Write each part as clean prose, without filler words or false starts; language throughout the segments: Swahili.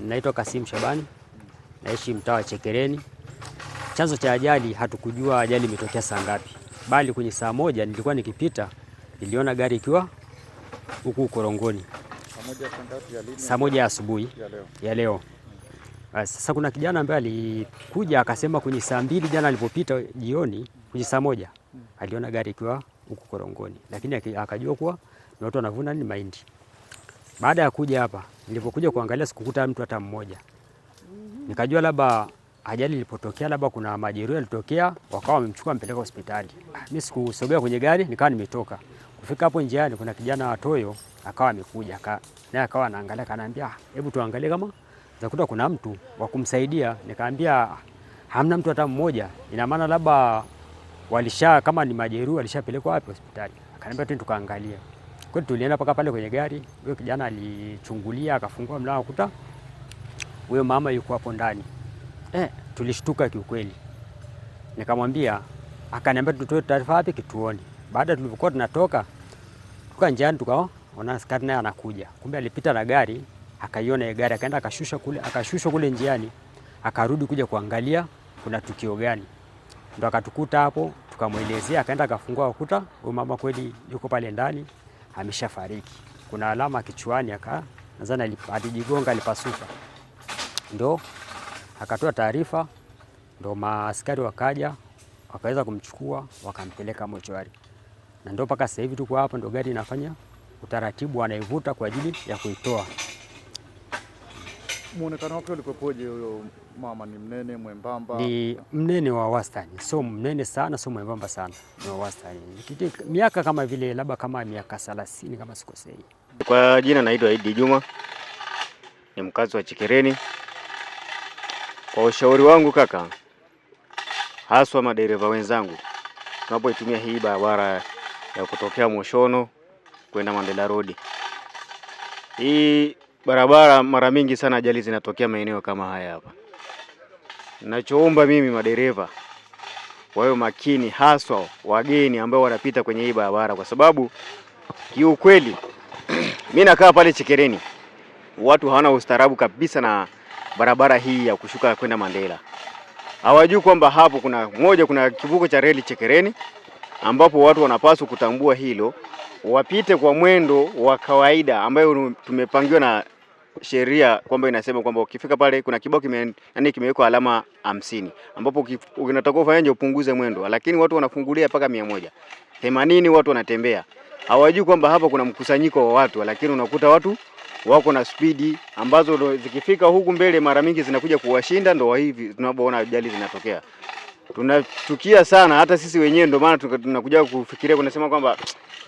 Naitwa Kasim Shabani, naishi mtaa wa Chekereni. Chanzo cha ajali hatukujua ajali imetokea saa ngapi, bali kwenye saa moja nilikuwa nikipita niliona gari ikiwa huku Korongoni. Saa moja asubuhi ya leo. Sasa kuna kijana ambaye alikuja akasema kwenye saa 2 jana alipopita jioni kwenye saa moja aliona gari ikiwa huku Korongoni, lakini akajua kuwa ni watu wanavuna ni mahindi. Baada ya kuja hapa, nilipokuja kuangalia sikukuta mtu hata mmoja. Nikajua labda ajali ilipotokea labda kuna majeruhi yalitokea wakawa wamemchukua mpeleka hospitali. Mimi sikusogea kwenye gari, nikawa nimetoka. Kufika hapo njiani kuna kijana wa Toyo akawa amekuja, naye akawa anaangalia, kanaambia hebu tuangalie kama zakuta kuna mtu wa kumsaidia. Nikaambia hamna mtu hata mmoja. Ina maana labda kama ni majeruhi walishapelekwa wapi hospitali. Akaniambia tu tukaangalia. Kwa hiyo tulienda paka pale kwenye gari, huyo kijana alichungulia akafungua mlango akuta huyo mama yuko hapo ndani. Tulishtuka kiukweli. Nikamwambia, akaniambia tutoe taarifa wapi kituoni. Baada tulipokuwa tunatoka njiani tukaona askari naye anakuja. Kumbe alipita na gari, akaiona ile gari akaenda akashushwa kule njiani, akarudi kuja kuangalia kuna tukio gani. Ndio akatukuta hapo, tukamwelezea, akaenda akafungua ukuta, huyo mama kweli yuko pale ndani ameshafariki. Kuna alama kichwani nadhani alijigonga alipasuka. Ndio akatoa taarifa, ndio maaskari wakaja wakaweza kumchukua wakampeleka mochwari. Na ndio mpaka sasa hivi tuko hapa, ndio gari inafanya utaratibu, anaivuta kwa ajili ya kuitoa. Muonekano wake ulikopoje? Huyo mama ni mnene mwembamba? Ni mnene wa wastani, sio mnene sana, sio mwembamba sana, ni wa wastani. Miaka kama vile labda kama miaka 30 kama sikosei. Kwa jina naitwa Idi Juma, ni mkazi wa Chekereni. Kwa ushauri wangu kaka, haswa madereva wenzangu, tunapoitumia hii barabara ya kutokea Moshono kwenda Mandela Road, hii barabara mara mingi sana ajali zinatokea maeneo kama haya hapa. Ninachoomba mimi madereva wawe makini, haswa wageni ambao wanapita kwenye hii barabara, kwa sababu kiukweli mimi nakaa pale Chekereni, watu hawana ustaarabu kabisa na barabara hii ya kushuka kwenda Mandela. Hawajui kwamba hapo kuna kivuko cha reli Chekereni, ambapo watu wanapaswa kutambua hilo, wapite kwa mwendo wa kawaida ambayo tumepangiwa na sheria, kwamba inasema kwamba ukifika pale kuna kibao kimewekwa alama 50, ambapo unatakiwa ufanyaje upunguze mwendo, lakini watu wanafungulia mpaka 100. 80 watu wanatembea. Hawajui kwamba hapa kuna mkusanyiko wa watu, lakini unakuta watu wako na spidi ambazo zikifika huku mbele mara mingi zinakuja kuwashinda. Ndio hivi tunapoona ajali zinatokea. Tunachukia sana hata sisi wenyewe, ndio maana tunakuja kufikiria, kunasema kwamba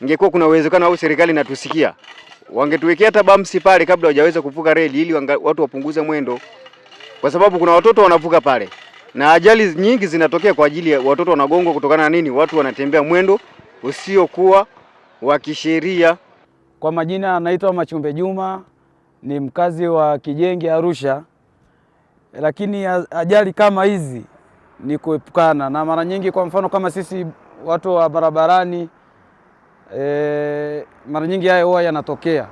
ingekuwa kuna uwezekano au serikali inatusikia, wangetuwekea hata bamsi pale kabla hawajaweza kuvuka reli, ili watu wapunguze mwendo, kwa sababu kuna watoto wanavuka pale na ajali nyingi zinatokea kwa ajili ya watoto wanagongwa. Kutokana na nini? Watu wanatembea mwendo usiokuwa wa kisheria. Kwa majina naitwa Machumbe Juma, ni mkazi wa Kijenge Arusha. Lakini ajali kama hizi ni kuepukana na mara nyingi. Kwa mfano kama sisi watu wa barabarani, mara nyingi haya huwa yanatokea.